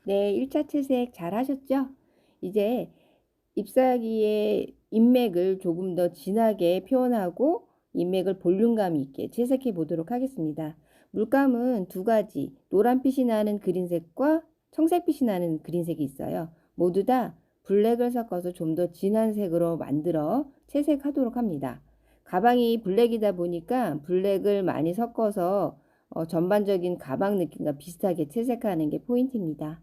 네, 1차 채색 잘 하셨죠? 이제 잎사귀의 인맥을 조금 더 진하게 표현하고 인맥을 볼륨감 있게 채색해 보도록 하겠습니다. 물감은 두 가지, 노란빛이 나는 그린색과 청색빛이 나는 그린색이 있어요. 모두 다 블랙을 섞어서 좀 더 진한 색으로 만들어 채색하도록 합니다. 가방이 블랙이다 보니까 블랙을 많이 섞어서 전반적인 가방 느낌과 비슷하게 채색하는 게 포인트입니다.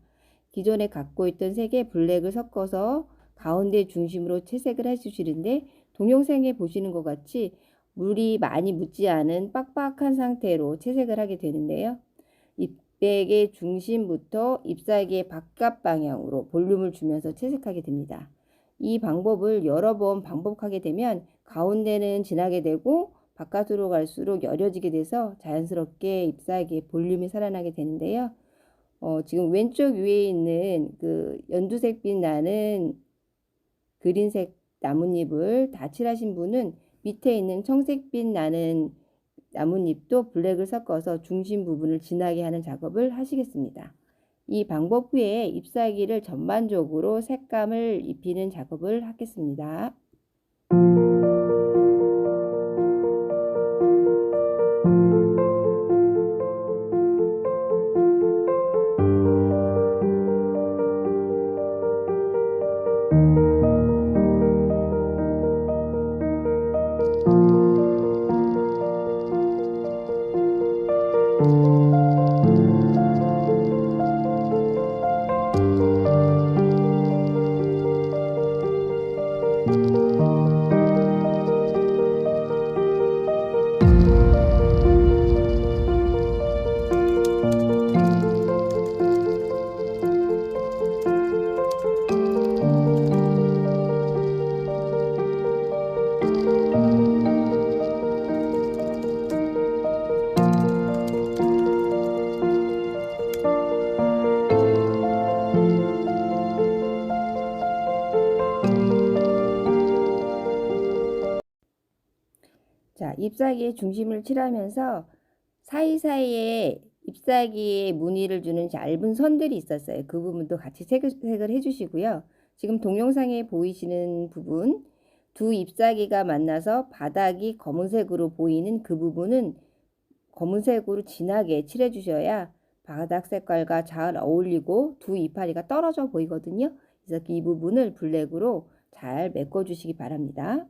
기존에 갖고 있던 색의 블랙을 섞어서 가운데 중심으로 채색을 해주시는데 동영상에 보시는 것 같이 물이 많이 묻지 않은 빡빡한 상태로 채색을 하게 되는데요. 잎백의 중심부터 잎사귀의 바깥 방향으로 볼륨을 주면서 채색하게 됩니다. 이 방법을 여러 번 반복하게 되면 가운데는 진하게 되고 바깥으로 갈수록 여려지게 돼서 자연스럽게 잎사귀의 볼륨이 살아나게 되는데요. 지금 왼쪽 위에 있는 그 연두색빛 나는 그린색 나뭇잎을 다 칠하신 분은 밑에 있는 청색빛 나는 나뭇잎도 블랙을 섞어서 중심 부분을 진하게 하는 작업을 하시겠습니다. 이 방법 후에 잎사귀를 전반적으로 색감을 입히는 작업을 하겠습니다. 자, 잎사귀의 중심을 칠하면서 사이사이에 잎사귀에 무늬를 주는 얇은 선들이 있었어요. 그 부분도 같이 색을 해주시고요. 지금 동영상에 보이시는 부분, 두 잎사귀가 만나서 바닥이 검은색으로 보이는 그 부분은 검은색으로 진하게 칠해주셔야 바닥 색깔과 잘 어울리고 두 이파리가 떨어져 보이거든요. 그래서 이 부분을 블랙으로 잘 메꿔주시기 바랍니다.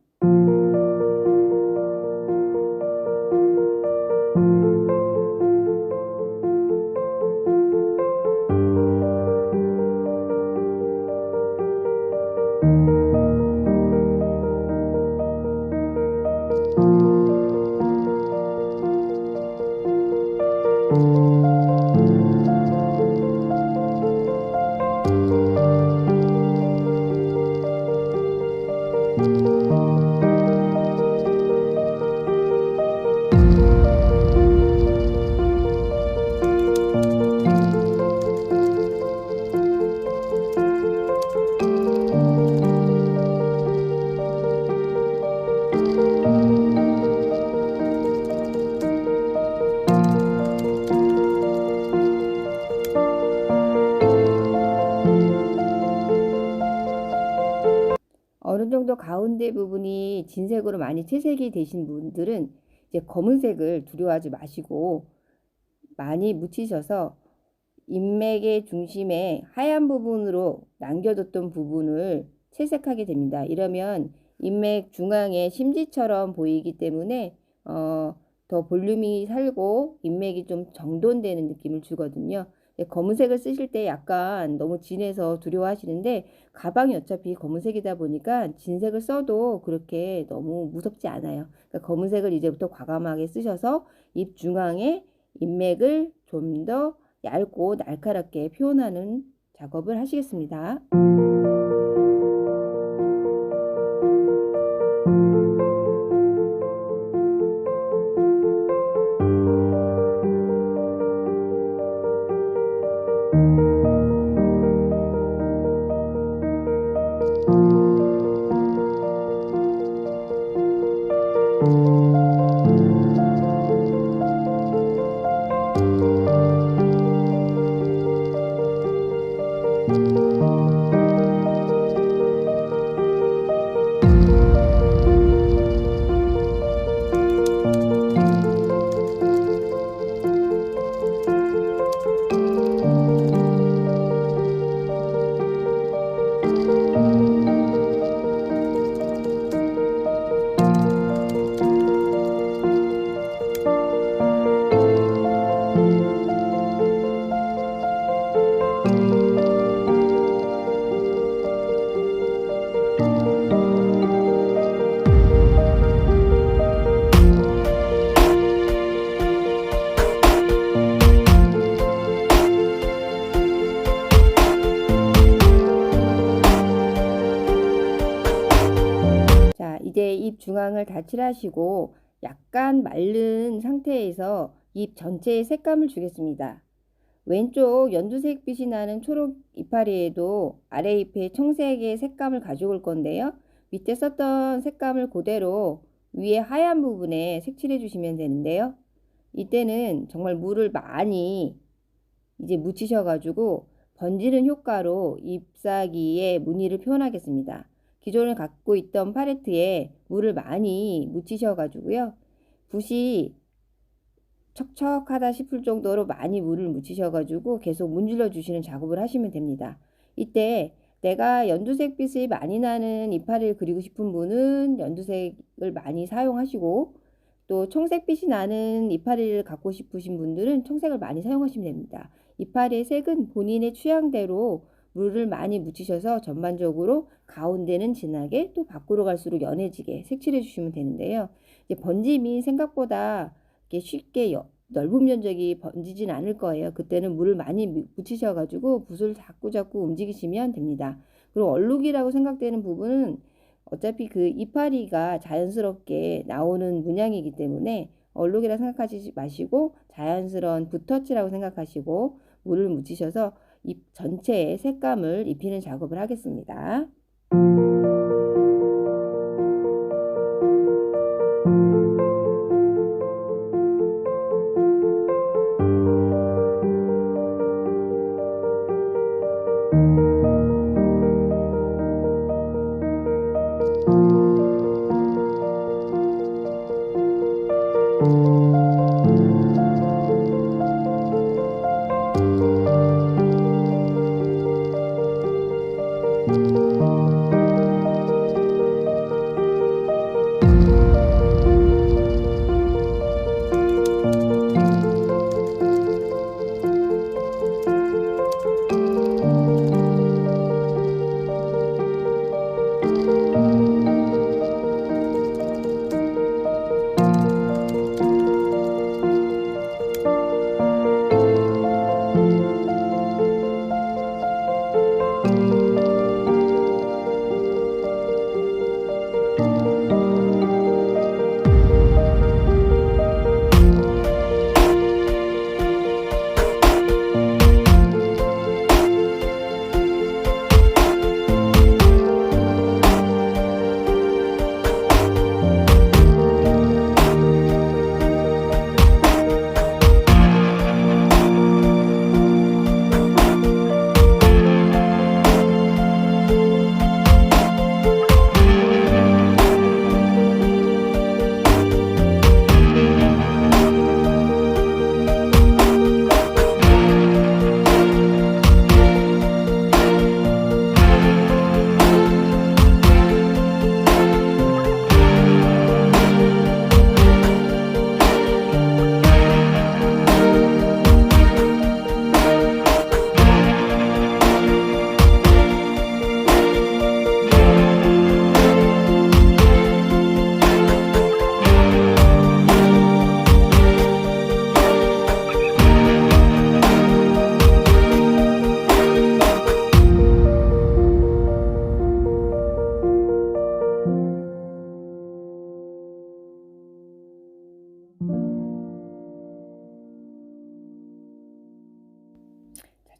어느 정도 가운데 부분이 진색으로 많이 채색이 되신 분들은 이제 검은색을 두려워하지 마시고 많이 묻히셔서 인맥의 중심에 하얀 부분으로 남겨뒀던 부분을 채색하게 됩니다. 이러면 인맥 중앙에 심지처럼 보이기 때문에 더 볼륨이 살고 인맥이 좀 정돈되는 느낌을 주거든요. 검은색을 쓰실 때 약간 너무 진해서 두려워하시는데 가방이 어차피 검은색이다 보니까 진색을 써도 그렇게 너무 무섭지 않아요. 그러니까 검은색을 이제부터 과감하게 쓰셔서 입 중앙에 인맥을 좀 더 얇고 날카롭게 표현하는 작업을 하시겠습니다. 자, 이제 입 중앙을 다 칠하시고 약간 마른 상태에서 입 전체에 색감을 주겠습니다. 왼쪽 연두색 빛이 나는 초록 이파리에도 아래 잎에 청색의 색감을 가져올 건데요. 밑에 썼던 색감을 그대로 위에 하얀 부분에 색칠해 주시면 되는데요. 이때는 정말 물을 많이 이제 묻히셔가지고 번지는 효과로 잎사귀의 무늬를 표현하겠습니다. 기존에 갖고 있던 팔레트에 물을 많이 묻히셔가지고요. 붓이 척척하다 싶을 정도로 많이 물을 묻히셔가지고 계속 문질러 주시는 작업을 하시면 됩니다. 이때 내가 연두색 빛이 많이 나는 이파리를 그리고 싶은 분은 연두색을 많이 사용하시고, 또 청색빛이 나는 이파리를 갖고 싶으신 분들은 청색을 많이 사용하시면 됩니다. 이파리의 색은 본인의 취향대로 물을 많이 묻히셔서 전반적으로 가운데는 진하게, 또 밖으로 갈수록 연해지게 색칠해 주시면 되는데요. 이제 번짐이 생각보다 쉽게 넓은 면적이 번지진 않을 거예요. 그때는 물을 많이 묻히셔가지고 붓을 자꾸 움직이시면 됩니다. 그리고 얼룩이라고 생각되는 부분은 어차피 그 이파리가 자연스럽게 나오는 문양이기 때문에 얼룩이라 생각하지 마시고 자연스러운 붓터치라고 생각하시고 물을 묻히셔서 잎 전체에 색감을 입히는 작업을 하겠습니다.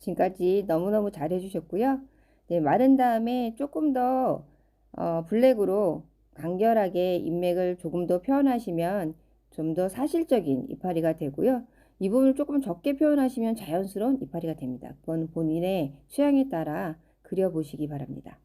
지금까지 너무너무 잘 해주셨고요. 네, 마른 다음에 조금 더 블랙으로 간결하게 인맥을 조금 더 표현하시면 좀 더 사실적인 이파리가 되고요. 이 부분을 조금 적게 표현하시면 자연스러운 이파리가 됩니다. 그건 본인의 취향에 따라 그려보시기 바랍니다.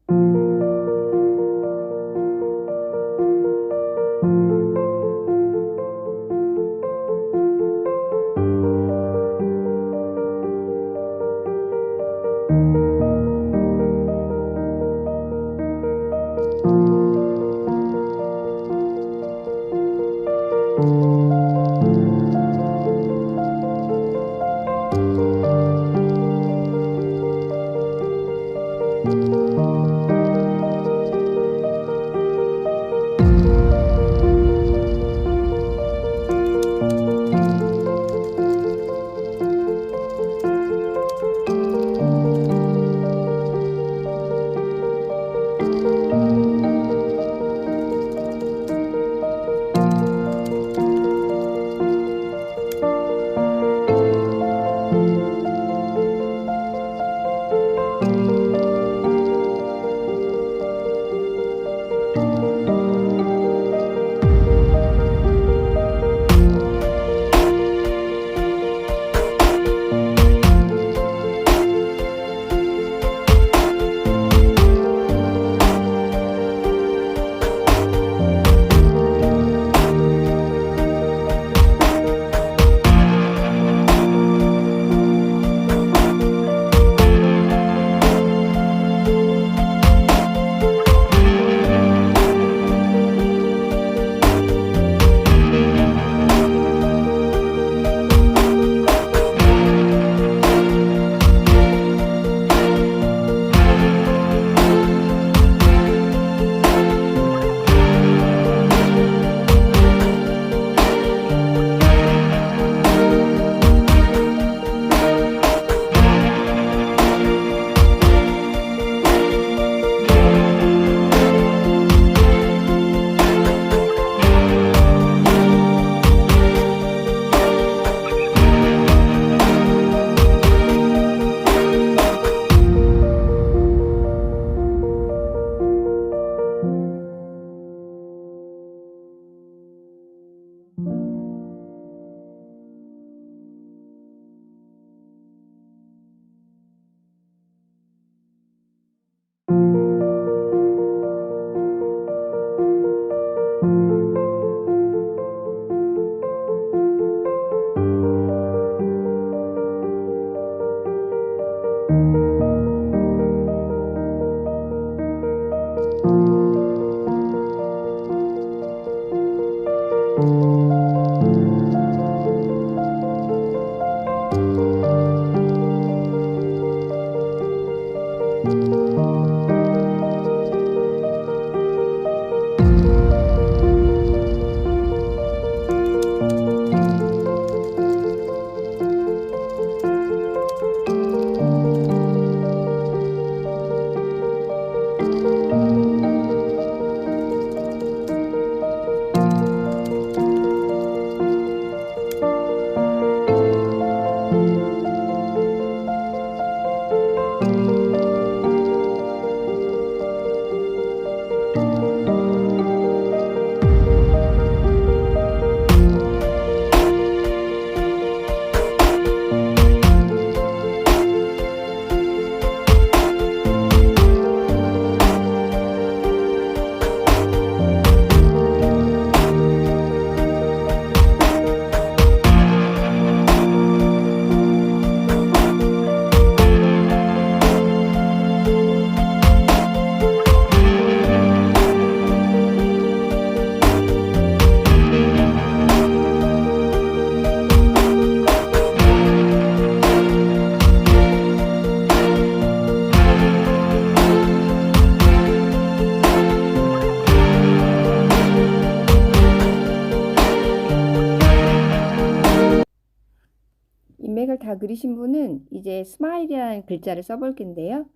인맥을 다 그리신 분은 이제 스마일이라는 글자를 써볼 건데요.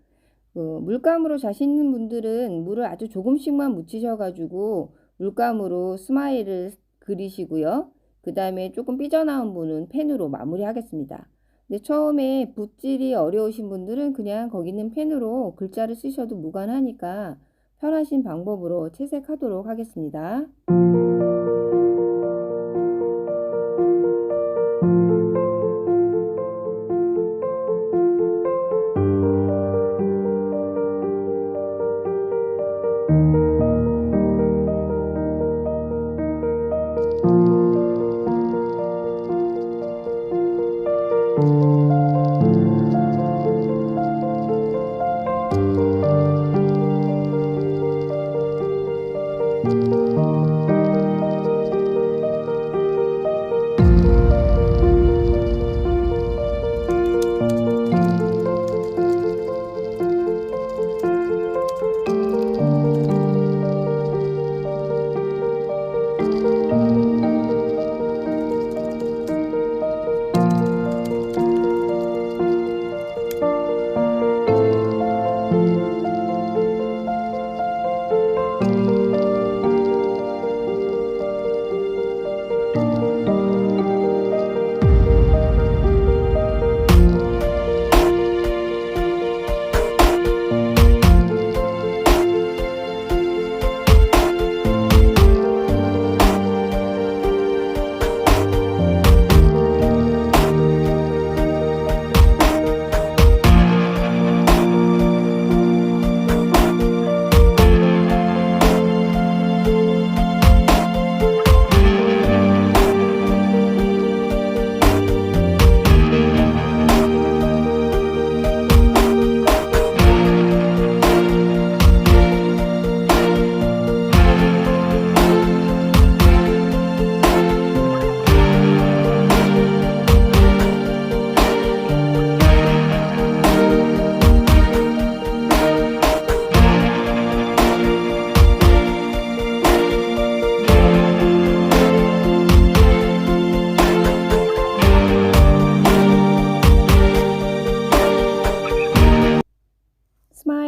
물감으로 자신 있는 분들은 물을 아주 조금씩만 묻히셔가지고 물감으로 스마일을 그리시고요. 그 다음에 조금 삐져나온 분은 펜으로 마무리하겠습니다. 근데 처음에 붓질이 어려우신 분들은 그냥 거기 있는 펜으로 글자를 쓰셔도 무관하니까 편하신 방법으로 채색하도록 하겠습니다.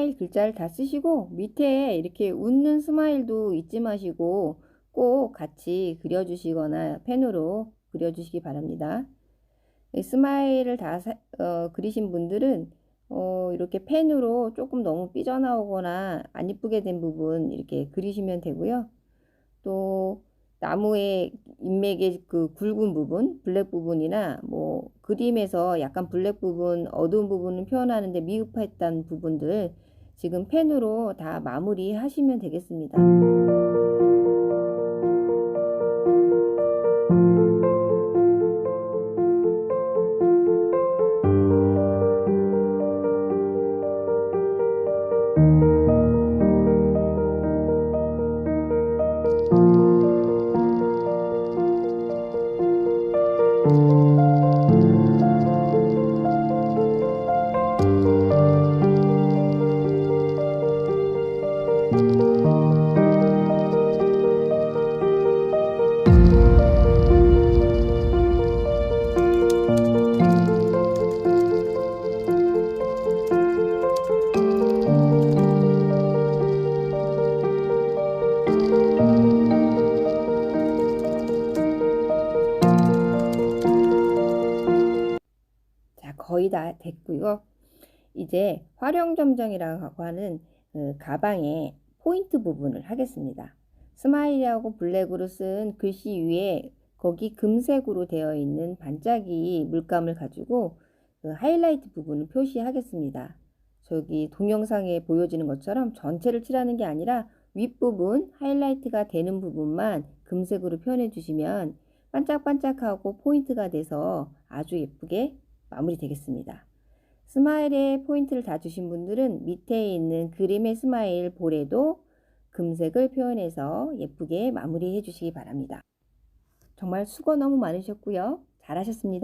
스마일 글자를 다 쓰시고 밑에 이렇게 웃는 스마일도 잊지 마시고 꼭 같이 그려주시거나 펜으로 그려주시기 바랍니다. 스마일을 다 그리신 분들은 이렇게 펜으로 조금 너무 삐져나오거나 안 이쁘게 된 부분 이렇게 그리시면 되고요. 또 나무의 인맥의 그 굵은 부분, 블랙 부분이나 뭐 그림에서 약간 블랙 부분, 어두운 부분을 표현하는데 미흡했던 부분들 지금 펜으로 다 마무리 하시면 되겠습니다. 자, 거의 다 됐고요. 이제 활용점정이라고 하는 그 가방의 포인트 부분을 하겠습니다. 스마일하고 블랙으로 쓴 글씨 위에 거기 금색으로 되어 있는 반짝이 물감을 가지고 그 하이라이트 부분을 표시하겠습니다. 저기 동영상에 보여지는 것처럼 전체를 칠하는 게 아니라 윗부분 하이라이트가 되는 부분만 금색으로 표현해 주시면 반짝반짝하고 포인트가 돼서 아주 예쁘게 마무리 되겠습니다. 스마일에 포인트를 다 주신 분들은 밑에 있는 그림의 스마일 볼에도 금색을 표현해서 예쁘게 마무리해 주시기 바랍니다. 정말 수고 너무 많으셨고요. 잘하셨습니다.